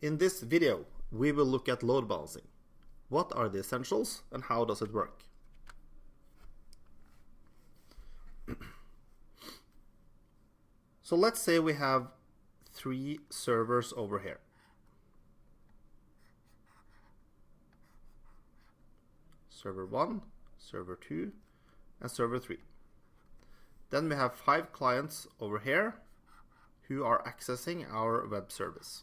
In this video, we will look at load balancing. What are the essentials and how does it work? So let's say we have 3 servers over here. Server 1, server 2, and server 3. Then we have 5 clients over here who are accessing our web service.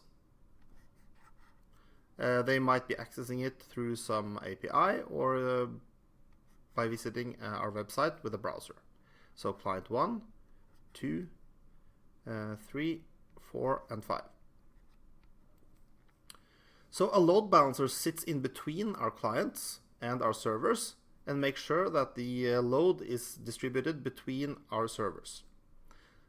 They might be accessing it through some API or by visiting our website with a browser. So client 1, 2, 3, 4, and 5. So a load balancer sits in between our clients and our servers and makes sure that the load is distributed between our servers.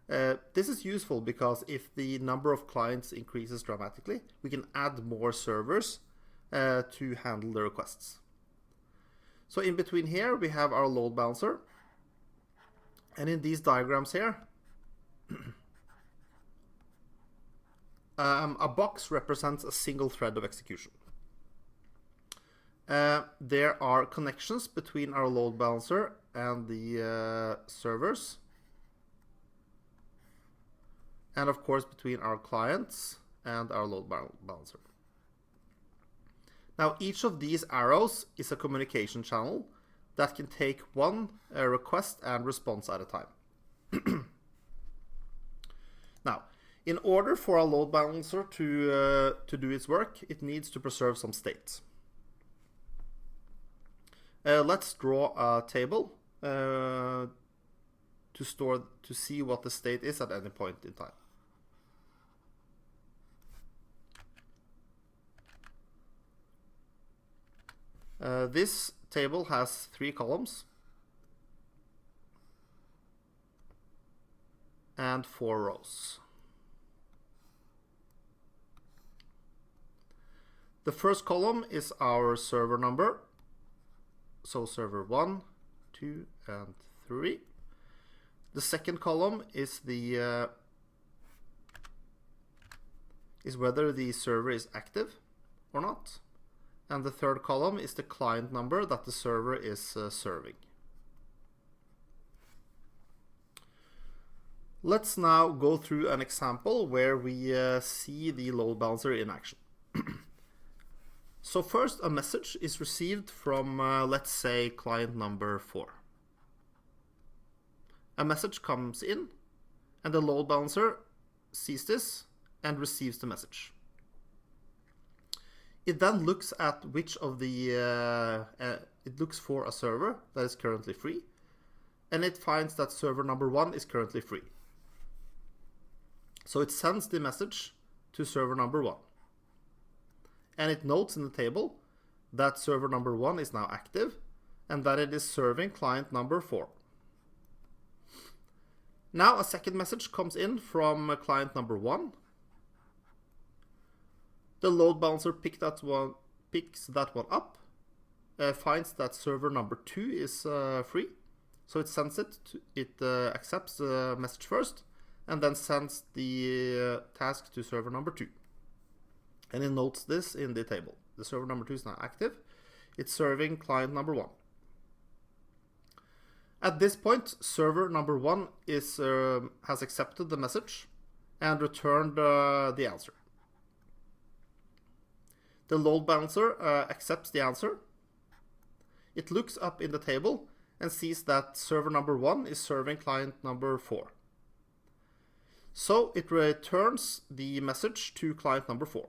This is useful because if the number of clients increases dramatically, we can add more servers to handle the requests. So in between here, we have our load balancer. And in these diagrams here, a box represents a single thread of execution. There are connections between our load balancer and the servers. And of course between our clients and our load balancer. Now each of these arrows is a communication channel that can take one request and response at a time. Now, in order for a load balancer to do its work, it needs to preserve some state. Let's draw a table to see what the state is at any point in time. This table has 3 columns and 4 rows. The first column is our server number, so server 1, 2, and 3. The second column is the whether the server is active or not. And the third column is the client number that the server is serving. Let's now go through an example where we see the load balancer in action. So first, a message is received from, let's say, client number 4. A message comes in, and the load balancer sees this and receives the message. It then looks at which of the, it looks for a server that is currently free, and it finds that server number 1 is currently free. So it sends the message to server number 1. And it notes in the table that server number 1 is now active, and that it is serving client number 4. Now a second message comes in from client number 1. The load balancer picks that one up, finds that server number 2 is free, so it sends it. It accepts the message first, and then sends the task to server number 2. And it notes this in the table. The server number 2 is now active. It's serving client number 1. At this point, server number 1 has accepted the message and returned the answer. The load balancer accepts the answer. It looks up in the table and sees that server number 1 is serving client number 4. So it returns the message to client number 4.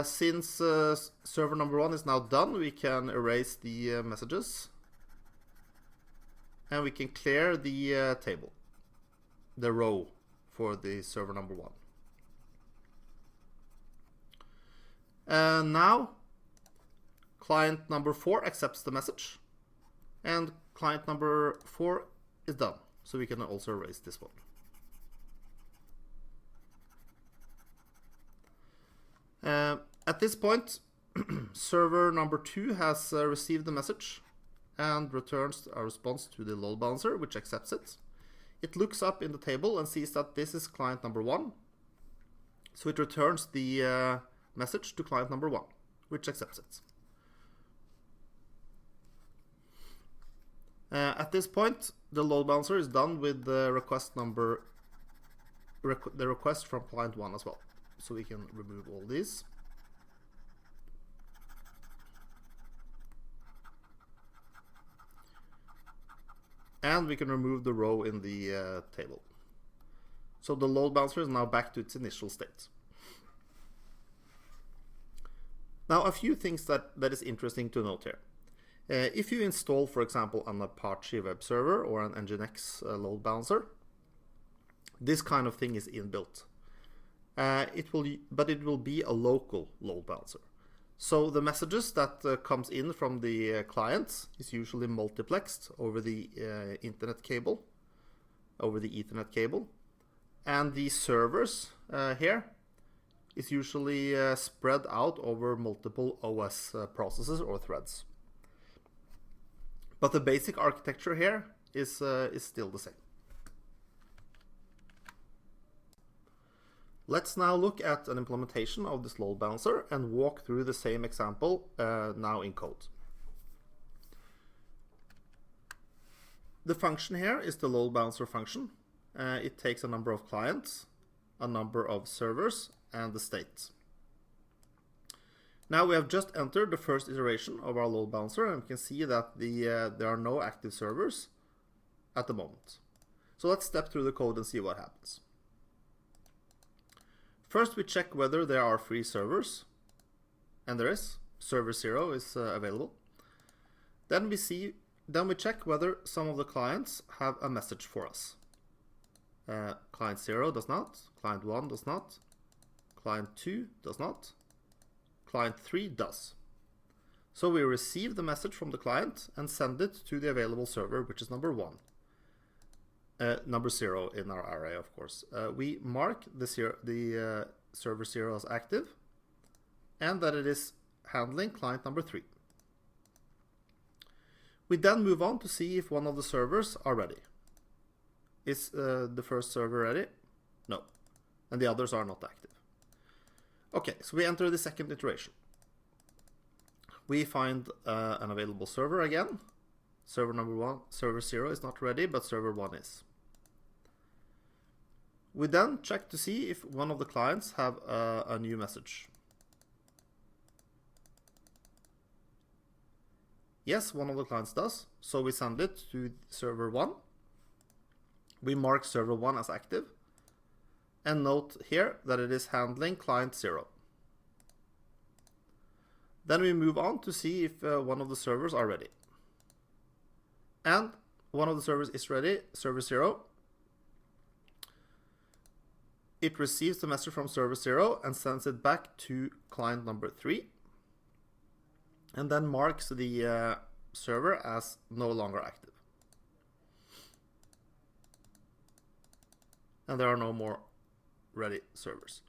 Since server number 1 is now done, we can erase the messages. And we can clear the table, the row for the server number 1. And now client number 4 accepts the message, and client number 4 is done. So we can also erase this one. At this point, server number 2 has received the message and returns a response to the load balancer, which accepts it. it looks up in the table and sees that this is client number 1. So it returns the message to client number 1, which accepts it. At this point, the load balancer is done with the request number, the request from client 1 as well. So we can remove all these. And we can remove the row in the table. So the load balancer is now back to its initial state. Now a few things that is interesting to note here. If you install, for example, an Apache web server or an Nginx load balancer, this kind of thing is inbuilt. But it will be a local load balancer. So the messages that comes in from the clients is usually multiplexed over the internet cable, over the Ethernet cable, and the servers here is usually spread out over multiple OS processes or threads. But the basic architecture here is still the same. Let's now look at an implementation of this load balancer and walk through the same example now in code. The function here is the load balancer function. It takes a number of clients, a number of servers, and the state. Now we have just entered the first iteration of our load balancer, and we can see that there are no active servers at the moment. So let's step through the code and see what happens. First, we check whether there are free servers, and there is. Server 0 is available. Then we check whether some of the clients have a message for us. Client 0 does not, client 1 does not, client 2 does not, client 3 does. So we receive the message from the client and send it to the available server, which is number 1. Number 0 in our array, of course. We mark the server 0 as active and that it is handling client number 3. We then move on to see if one of the servers are ready. Is the first server ready? No. And the others are not active. Okay, so we enter the second iteration. We find an available server again. Server number 1, server 0 is not ready, but server 1 is. We then check to see if one of the clients have a new message. Yes, one of the clients does, so we send it to server 1. We mark server 1 as active, and note here that it is handling client 0. Then we move on to see if one of the servers are ready. And one of the servers is ready, server 0. It receives the message from server 0 and sends it back to client number 3. And then marks the server as no longer active. And there are no more ready servers.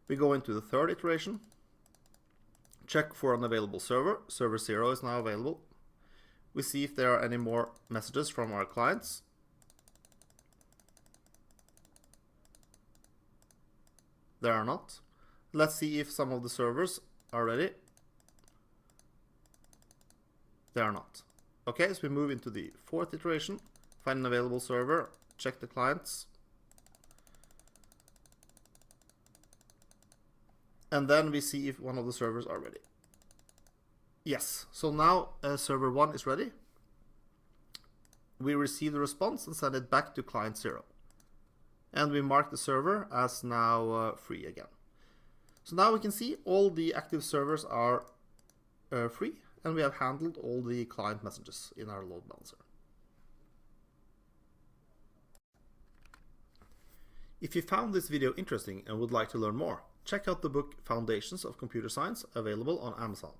We go into the third iteration. Check for an available server. Server 0 is now available. We see if there are any more messages from our clients. There are not. Let's see if some of the servers are ready. They are not. Okay, so we move into the fourth iteration. Find an available server. Check the clients. And then we see if one of the servers are ready. Yes, so now server 1 is ready. We receive the response and send it back to client 0. And we mark the server as now free again. So now we can see all the active servers are free, and we have handled all the client messages in our load balancer. If you found this video interesting and would like to learn more, check out the book Foundations of Computer Science, available on Amazon.